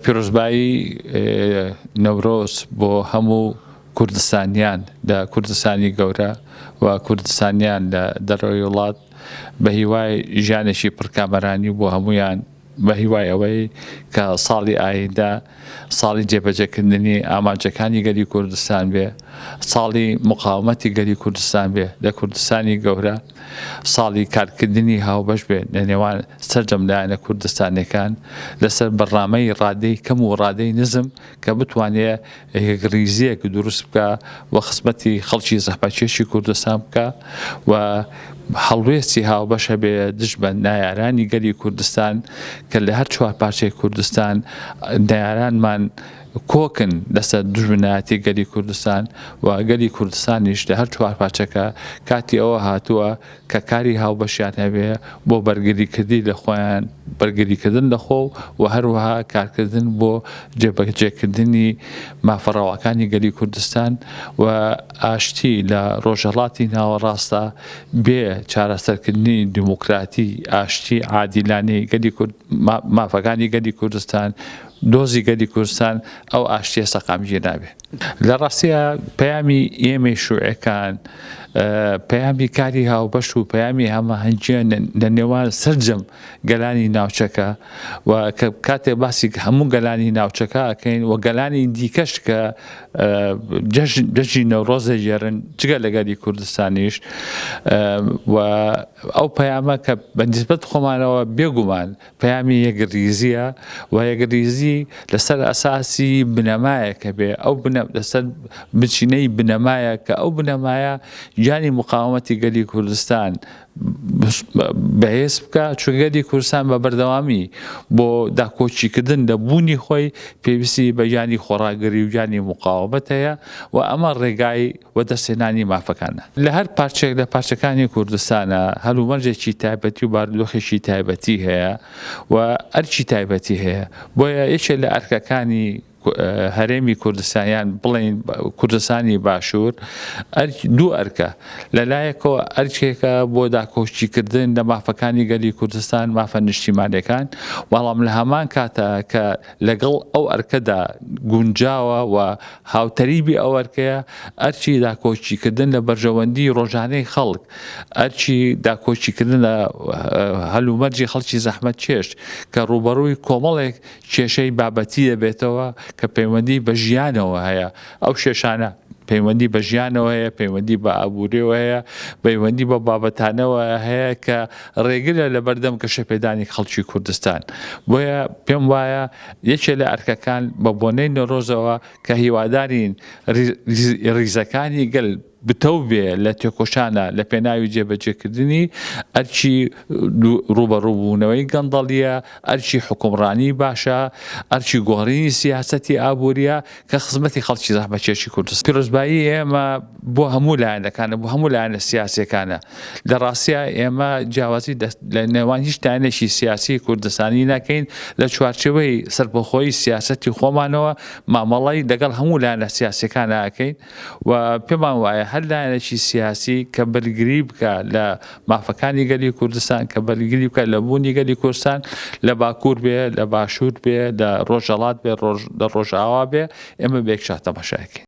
پیرۆزبایی نەورۆز بۆ هەموو کوردستانیان لە کوردستانی گەورە و کوردستانیان لە دەرەوەی وڵات بە هیوای ژیانێکی پڕکامەرانی بۆ هەمویان بە هیوای ئەوەی کە ساڵی ئایندا ساڵی جێبەجێکردنی ئامانجەکانی گەلی کوردستان بێ، ساڵی مقاومەتی گەلی کوردستان بێ لە کوردستانی گەورە، ساڵی کارکردنی هاوبەش بێ لە نێوان سەرجەم لایەنە کوردستانیەکان لەسەر بەرنامەی ڕادەی کەم و ڕادەی نزم کە بتوانێت یەکڕیزیەک دروست بکە و خزمەتی خەڵکی زەحمەتکێشی کوردستان بکە و هەڵوێستی هاوبەشە بێ دژ بە نایارانی گەلی کوردستان کە لە هەر چوار پارچەی کوردستان نایارانمان کۆکن لەسەر دژمنایەتی گەلی کوردستان و گەلی کوردستانیش لە هەر چوار پارچەکە کاتی ئەوە هاتووە کە کاری هاوبەشیان هەبێ بۆ بەرگریکردی لە خۆیان بەرگریکردن لەخۆ و هەروەها کارکردن بۆ جێبەجێکردنی مافەڕەواکانی گەلی کوردستان و ئاشتی لە ڕۆژهەڵاتی ناوەڕاستە بێ چارەسەرکردنی دیموکراتی ئاشتی عادیلانەی مافەکانی گەلی کوردستان دۆزی گەلی کوردستان ئەو ئاشتیە سەقامگیر نابێ. لە ڕاستیە پەیامی ئێمەی شوعەکان پەیامی کاری هاوبەش و پەیامی هەماهەنگیە لە نێوان سەرجەم گەلانی ناوچەکە و کە کاتێک باسی هەموو گەلانی ناوچەکە ئەکەین و گەلانی دیکەش کە جەژنی نەورۆزە ژێرن جگە لە گەلی کوردستانیش و ئەو پەیامە کە بەنسبەت خۆمانەوە بێگومان پەیامی یەکریزیە و یەکریزی لەسەر ئەساسی بنەمایەکە بێ ئەو لەسەر بچینەی بنەمایە کە ئەو بنەمایە گیانی مقاومەتی گەلی کوردستان بەهێز بکە چون گەلی کوردستان بە بەردەوامی بۆ داکۆچیکردن لە بوونی خۆی پێویستی بە گیانی خۆڕاگەری و گیانی مقاومەت هەیە و ئەمە ڕێگای وەدەستهێنانی مافەکانە. لە هەر پارچێک لە پارچەکانی کوردستانە هەلومەرجێکی تایبەتی و بارودۆخێکی تایبەتی هەیە و ئەرکی تایبەتی هەیە بۆیە یەکێک لە ئەرکەکانی هەرێمی کوردستانیان بڵین کوردستانی باشوور دوو ئەرکە لەلایەکەوە ئەرکێکە بۆ داکۆچیکردن لە مافەکانی گەلی کوردستان مافە نیشتیمانیەکان بەڵام لە هەمان کاتە کە لەگەڵ ئەو ئەرکەدا گونجاوە و هاوتەریبی ئەو ئەرکەیە ئەرچی داکۆچیکردن لە بەرژەوەندی ڕۆژانەی خەڵک ئەرچی داکۆچیکردن لە هەلومەرجی خەڵکی زەحمەتکێش کە ڕوبەڕووی کۆمەڵێک کێشەی بابەتی دەبێتەوە کە پەیوەندی بە ژیانەوە هەیە ئەو شێشانە پەیوەندی بە ژیانەوە هەیە پەیوەندی بە ئابووریەوە هەیە پەیوەندی بە بابەتانەوە هەیە کە ڕێگرە لە بەردەم گەشەپێدانی خەڵکی کوردستان بۆیە پێم وایە یەکێک لە ئەرکەکان بە بۆنەی نۆرۆزەوە کە هیوادارین ریزەکانی گەل بتەو بێ لە تێکۆشانە لە پێناوی جێبەجێکردنی ئەرچی ڕوبەڕووبوونەوەی گەندەڵیە ئەرچی حکومڕانی باشە ئەرچی گۆڕینی سیاسەتی ئابووریە کە خزمەتی خەڵکی زەحمەتکێشی کوردستان. پیرۆزبایی ئێمە بۆ هەموو لایەنەکانە بۆ هەموو لایەنە سیاسیەکانە لە ڕاستیە ئێمە جیاوازی لە نێوان هیچ دایانێکی سیاسی کوردستانی ناکەین لە چوارچێوەی سەربەخۆیی سیاسەتی خۆمانەوە مامەڵی لەگەڵ هەموو لایەنە سیاسیەکانە ئەکەین و پێمان وایە هەر لایەنێکی سیاسی کە بەرگری بکە لە مافەکانی گەلی کوردستان کە بەرگری بکە لە بوونی گەلی کوردستان لە باکوور بێ لە باشوور بێ لە ڕۆژهەڵات بێ لە ڕۆژئاوا بێ ئێمە بێکشا تەماشاکەین.